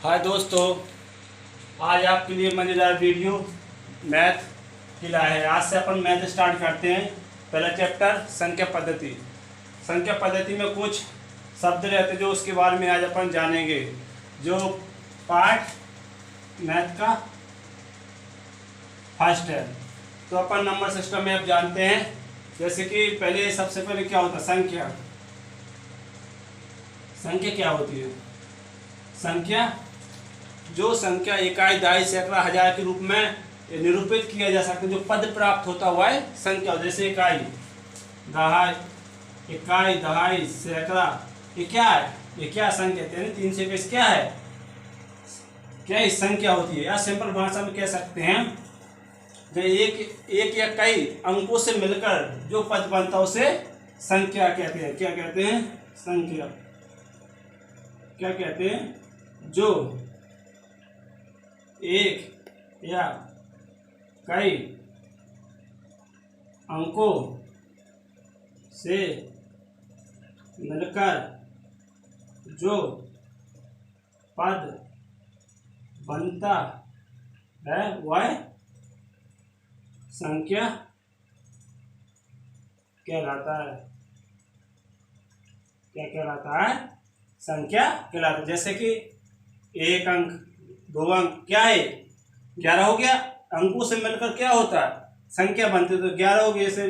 हाय दोस्तों, आज आपके लिए मज़ेदार वीडियो मैथ की लाया है। आज से अपन मैथ स्टार्ट करते हैं। पहला चैप्टर संख्या पद्धति। संख्या पद्धति में कुछ शब्द रहते हैं जो उसके बारे में आज अपन जानेंगे। जो पार्ट मैथ का फर्स्ट है, तो अपन नंबर सिस्टम में अब जानते हैं। जैसे कि पहले सबसे पहले क्या होता है, संख्या। संख्या क्या होती है? संख्या, जो संख्या इकाई, दहाई, सैकड़ा, हजार के रूप में निरूपित किया जा सकता है, जो पद प्राप्त होता हुआ है संख्या। जैसे इकाई, दहाई, सैकड़ा, ये क्या है? ये क्या संख्या है? 3 से 20 क्या है? क्या इस संख्या होती है? या सिंपल भाषा में कह सकते हैं, जो एक या कई अंकों से मिलकर जो पद बनता है उसे संख्या कहते हैं। क्या कहते हैं? संख्या। क्या कहते हैं? जो एक या कई अंकों से मिलकर जो पद बनता है वह संख्या कहलाता है। क्या कहलाता है? संख्या कहलाता है। जैसे कि एक अंक, 2 अंक, क्या है? 11 हो गया। अंकों से मिलकर क्या होता है? संख्या बनती है। तो 11 हो गया, जैसे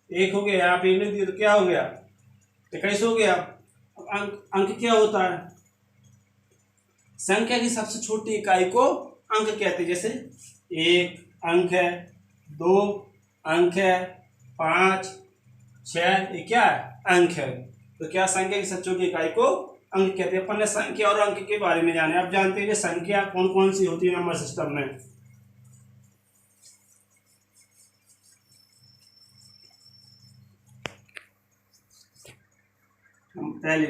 1 हो गया, यहाँ पे 1 लिख दिया तो क्या हो गया? 21 हो गया। अब अंक क्या होता है? संख्या की सबसे छोटी इकाई को अंक कहते हैं। जैसे 1 अंक है, 2 अंक है, 5, 6, ये क्या है? अंक है। तो क्या संख्या की सबसे छोटी इकाई को अंक कहते हैं। अपन ने संख्या और अंक के बारे में जाने। अब जानते हैं कि संख्या कौन कौन सी होती है नंबर सिस्टम में। हम पहले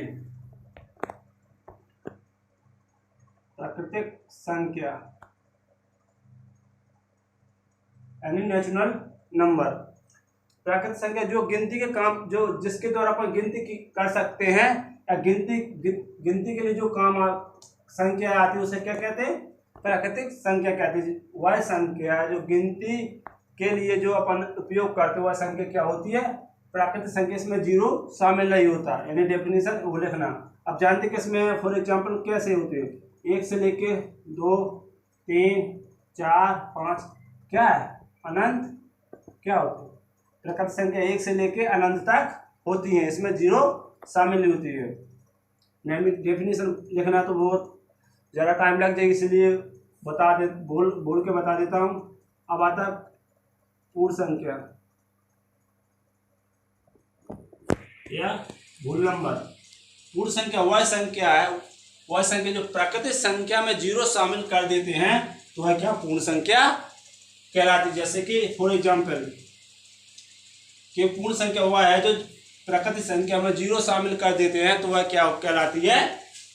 प्राकृतिक संख्या यानी नेचुरल नंबर। प्राकृतिक संख्या जो गिनती के काम, जो जिसके द्वारा अपन गिनती कर सकते हैं, या गिनती के लिए जो काम संख्या आती है उसे क्या कहते हैं? प्राकृतिक संख्या कहते हैं। वह संख्या जो गिनती के लिए जो अपन उपयोग करते हैं वह संख्या क्या होती है? प्राकृतिक संख्या। इसमें जीरो शामिल नहीं होता, यानी डेफिनेशन वो लिखना। अब जानते हैं कि इसमें फॉर एग्जाम्पल कैसे होते हैं? 1 से लेके 2, 3, 4, 5, क्या है? अनंत क्या होते हैं? प्राकृतिक संख्या 1 से लेके अनंत तक होती है, इसमें जीरो शामिल नहीं होती है। डेफिनेशन लिखना तो बहुत ज़्यादा टाइम लग जाएगी, इसलिए बोल के बता देता हूँ। अब आता पूर्ण संख्या या मूल नंबर। पूर्ण संख्या वह संख्या है, वह संख्या जो प्राकृतिक संख्या में जीरो शामिल कर देते हैं, तो वह क्या? पूर्ण संख्या कहलाती है। जैसे कि फॉर एग्जाम्पल कि पूर्ण संख्या वह है जो प्राकृतिक संख्या में जीरो शामिल कर देते हैं, तो वह क्या कहलाती है?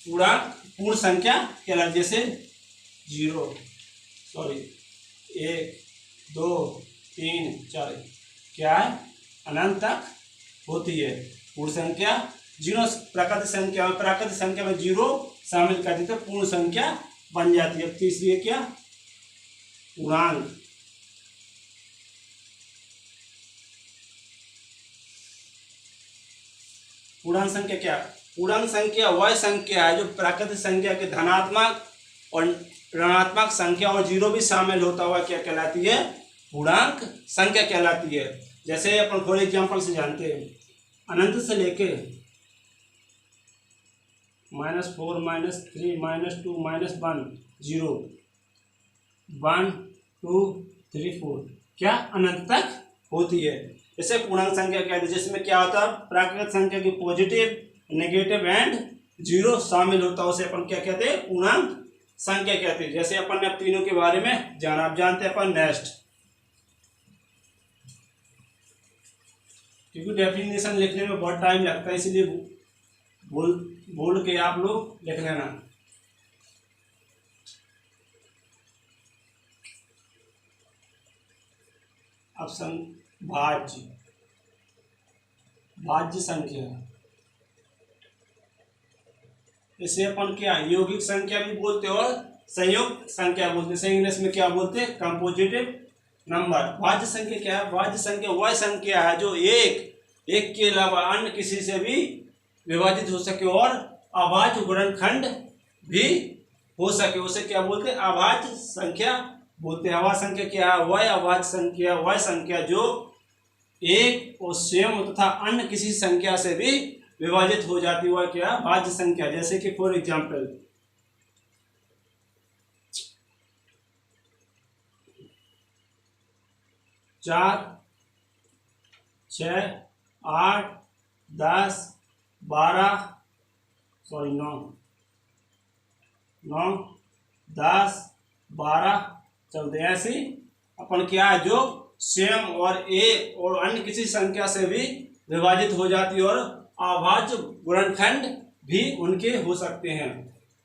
पूर्ण संख्या कहलाती है। जैसे 1, 2, 3, 4 क्या है? अनंत तक होती है पूर्ण संख्या। जीरो प्राकृतिक संख्या में जीरो शामिल कर देते पूर्ण संख्या बन जाती है। तीसरी है क्या? पूर्णांक। पूर्णांक संख्या क्या? पूर्णांक संख्या वह संख्या है जो प्राकृतिक संख्या के धनात्मक और ऋणात्मक संख्या और जीरो भी शामिल होता हुआ क्या कहलाती है? पूर्णांक संख्या कहलाती है। जैसे अपन फॉर एग्जाम्पल से जानते हैं, अनंत से लेके -4, -3, -2, -1, 0, 1, 2, 3, 4 क्या अनंत तक होती है। इसे पूर्णांक संख्या कहते हैं, जिसमें क्या होता है? प्राकृतिक संख्या की पॉजिटिव, नेगेटिव एंड जीरो शामिल होता है, उसे अपन क्या कहते हैं? पूर्णांक संख्या कहते हैं। जैसे अपन ने अब तीनों के बारे में जाना। अब जानते हैं अपन नेक्स्ट, क्योंकि डेफिनेशन लिखने में बहुत टाइम लगता है, इसलिए बोल के आप लोग लिख लेना। अब भाज्य संख्या। इसे अपन क्या यौगिक संख्या भी बोलते हैं और संयुक्त संख्या बोलते हैं। इसे इंग्लिश में क्या बोलते हैं, कंपोजिटिव नंबर। भाज्य संख्या क्या है, भाज्य संख्या वह संख्या है जो एक के अलावा अन्य किसी से भी विभाजित हो सके और अभाज्य गुणनखंड भी हो सके, उसे क्या बोलते हैं, अभाज्य संख्या बोलते हैं। अभाज्य संख्या क्या है, वह अभाज्य संख्या वह संख्या जो एक और स्वयं तथा अन्य किसी संख्या से भी विभाजित हो जाती हुआ क्या भाज्य संख्या। जैसे कि फॉर एग्जाम्पल 4, 6, 8, 10, 12 सॉरी 9, 10, 12, 14 ऐसी अपन क्या है जो स्वयं और एक और अन्य किसी संख्या से भी विभाजित हो जाती है और अभाज्य गुणनखंड भी उनके हो सकते हैं।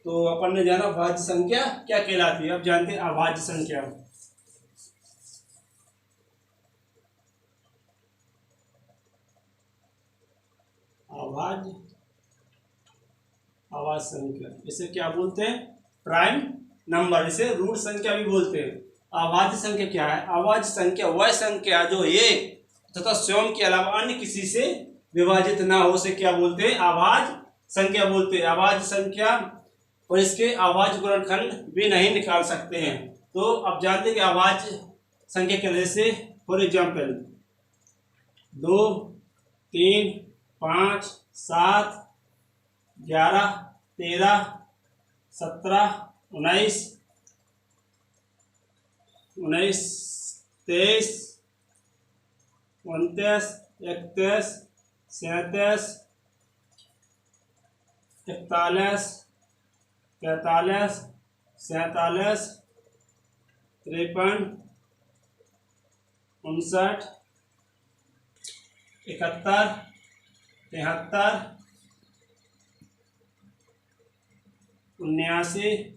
तो अपन ने जाना भाज्य संख्या क्या कहलाती है। अब जानते हैं अभाज्य संख्या। अभाज्य संख्या इसे क्या बोलते हैं, प्राइम नंबर, इसे रूट संख्या भी बोलते हैं। अभाज्य संख्या क्या है, अभाज्य संख्या वह संख्या जो एक तथा स्वयं के अलावा अन्य किसी से विभाजित ना हो, उसे क्या बोलते हैं, अभाज्य संख्या बोलते हैं। अभाज्य संख्या और इसके अभाज्य गुणनखंड भी नहीं निकाल सकते हैं। तो अब जानते हैं कि अभाज्य संख्या के जैसे फॉर एग्जाम्पल 2, 3, 5, 7, 11, 13, 17, 19, 23, 29, 31, 37, 41, 43, 47, 53, 59, 71, 73, 79,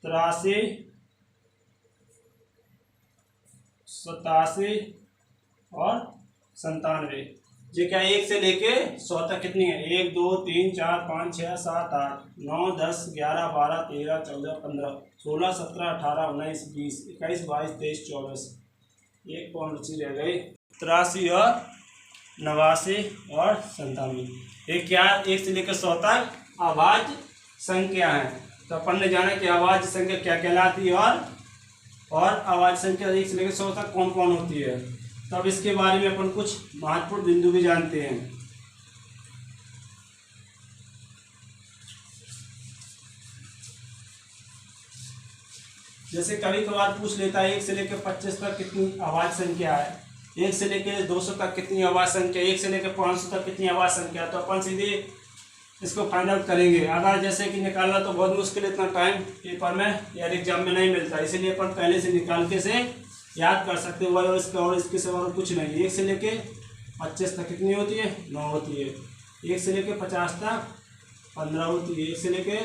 83, 87 और 97। ये क्या 1 से लेके 100 तक कितनी है, 1, 2, 3, 4, 5, 6, 7, 8, 9, 10, 11, 12, 13, 14, 15, 16, 17, 18, 19, 20, 21, 22, 23, 24। एक कौन बची रह गई, 83 और 89 और 97। ये क्या 1 से लेकर 100 तक अभाज्य संख्या है। तो अपन ने जाना कि अभाज्य संख्या क्या कहलाती है और अभाज्य संख्या 1 से लेकर 100 तक कौन कौन होती है। तो अब इसके बारे में अपन कुछ महत्वपूर्ण बिंदु भी जानते हैं। जैसे कभी कभार पूछ लेता है 1 से लेकर 25 तक कितनी अभाज्य संख्या है, 1 से लेकर 200 तक कितनी अभाज्य संख्या, 1 से लेकर 500 तक कितनी अभाज्य संख्या। तो अपन सीधे इसको फाइंड आउट करेंगे। अगर जैसे कि निकालना तो बहुत मुश्किल, इतना टाइम पेपर में या एग्जाम में नहीं मिलता, इसीलिए अपन पहले से निकाल के से याद कर सकते हैं। और इसका और इसके सिवा और कुछ नहीं। 1 से लेके 25 तक कितनी होती है, 9 होती है। 1 से लेके 50 तक 15 होती है। 1 से लेके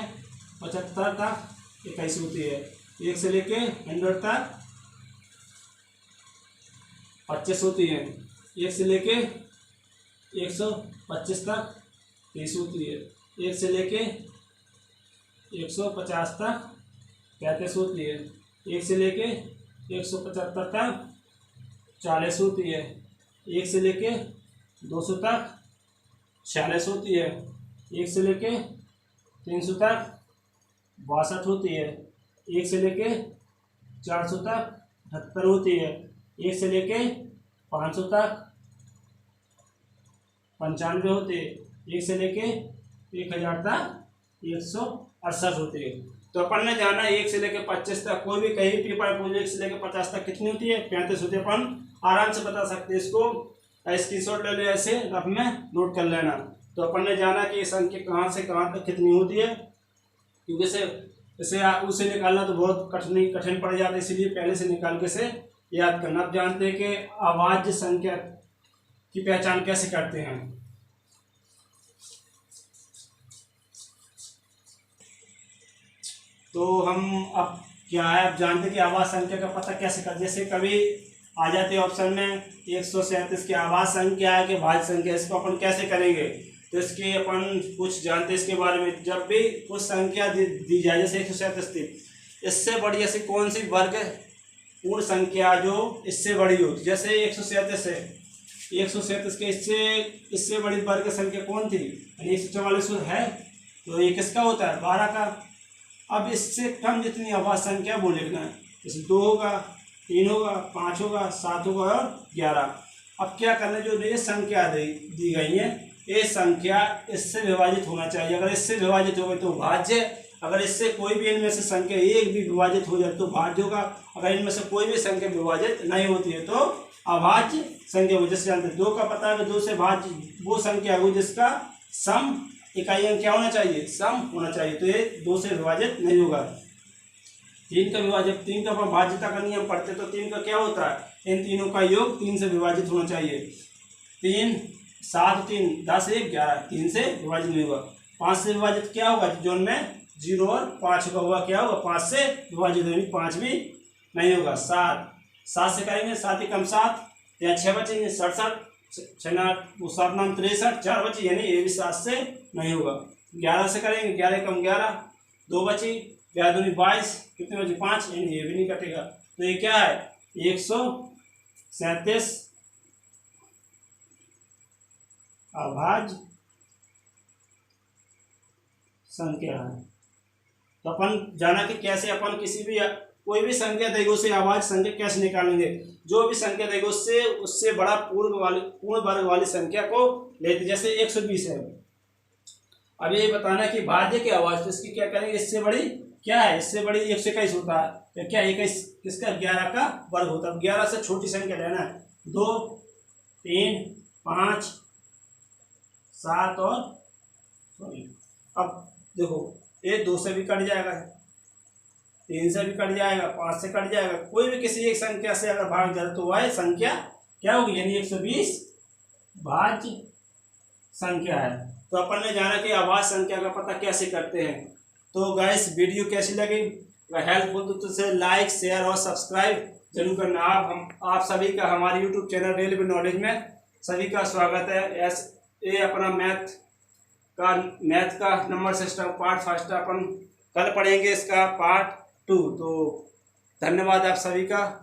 75 तक 21 होती है। 1 से लेके 100 तक 25 होती है। 1 से लेके 125 तक 30 होती है। 1 से लेके 150 तक 35 होती है। 1 से लेके 175 तक 40 होती है। 1 से लेके 200 तक 46 होती है। 1 से लेके 300 तक 62 होती है। 1 से लेके 400 तक 78 होती है। 1 से लेके 500 तक 95 होती है। 1 से लेके 1000 तक 168 होती है। तो अपन ने जाना 1 से लेके 25 तक, कोई भी कहीं पेपर पूछे 1 से लेके 50 तक कितनी होती है, 35 होती है। अपन आराम से बता सकते हैं, इसको स्क्रीनशॉट ले ले, ऐसे रफ में नोट कर लेना। तो अपन ने जाना कि ये संख्या कहाँ से कहाँ तक कितनी होती है, क्योंकि इसे उसे निकालना तो बहुत कठिन पड़ जाता है, इसीलिए पहले से निकाल के से याद करना। अब जानते हैं कि अभाज्य संख्या की पहचान कैसे करते हैं। तो हम अब क्या है, अब जानते हैं कि अभाज्य संख्या का पता कैसे कर। जैसे कभी आ जाते ऑप्शन में 137 की अभाज्य संख्या है कि भाज्य संख्या, इसको अपन कैसे करेंगे। तो इसके अपन कुछ जानते हैं इसके बारे में। जब भी कुछ संख्या दी जाए, जैसे 137 थी, इससे बड़ी ऐसी कौन सी वर्ग पूर्ण संख्या जो इससे बड़ी हो, जैसे 137 है, 137 के इससे बड़ी वर्ग संख्या कौन थी, 144 है, तो ये किसका होता है, 12 का। अब इससे कम जितनी अभाज्य संख्या वो लिखना है, जैसे 2 होगा, 3 होगा, 5 होगा, 7 होगा और 11। अब क्या करना है, जो ये संख्या दी गई है, ये संख्या इससे विभाजित होना चाहिए। अगर इससे विभाजित हो गई तो भाज्य, अगर इससे कोई भी इनमें से संख्या एक भी विभाजित हो जाए तो भाज्य होगा। अगर इनमें से कोई भी संख्या विभाजित नहीं होती है तो अभाज्य संख्या हो। जैसे जानते हैं 2 का पता है कि 2 से भाज्य वो संख्या हो जिसका सम इकाई अंक क्या होना चाहिए, सम होना चाहिए, तो ये 2 से विभाजित नहीं होगा। 3 का विभाजक, 3 का भाज्यता का नियम पढ़ते तो 3 का क्या होता है, इन तीनों का योग 3 से विभाजित होना चाहिए। 3 7 3 10 1 11, 3 से विभाजित नहीं होगा। 5 से विभाजित क्या होगा, जो में 0 और 5 का हुआ क्या होगा, 5 से विभाजित होगी, 5 भी नहीं होगा। 7 से करेंगे, 7 ही कम 7, या 6 बचेंगे, 67, 7 9 63, 4 बची, यानी ये भी 7 से नहीं होगा। 11 से करेंगे, 11 कम 11, 2 बची, 11 दूनी 22, कितने बचे, 5, यानी ये भी नहीं कटेगा। तो ये क्या है, 137 अभाज्य संख्या है। तो अपन जाना कि कैसे अपन किसी भी कोई भी संख्या देगी उसे अभाज्य संख्या कैसे निकालेंगे। जो भी संख्या देगी उससे बड़ा पूर्ण वर्ग वाली संख्या को लेते, जैसे 120 है। अब ये बताना कि भाज्य के अभाज्य, तो इसकी क्या करेंगे, इससे बड़ी क्या है, इससे बड़ी 121 होता है, तो क्या 21 किसका, 11 का वर्ग होता है। 11 से छोटी संख्या लेना है, 2 3 5 7 और सॉरी, अब देखो ये 2 से भी कट जाएगा, 3 से भी कट जाएगा, 5 से कट जाएगा, कोई भी किसी एक संख्या से अगर भाग जाए तो वह संख्या क्या होगी, यानी 120 भाज्य संख्या है। तो अपन ने जाना कि अभाज्य संख्या का पता कैसे करते हैं। तो गाइस वीडियो कैसी लगी, हेल्पफुल तो उसे लाइक शेयर और सब्सक्राइब जरूर करना। आप सभी का हमारे यूट्यूब चैनल रेलवे नॉलेज में सभी का स्वागत है। ये अपना मैथ का नंबर सिस्टम पार्ट फर्स्ट अपन कल पढ़ेंगे, इसका पार्ट 2। तो धन्यवाद आप सभी का।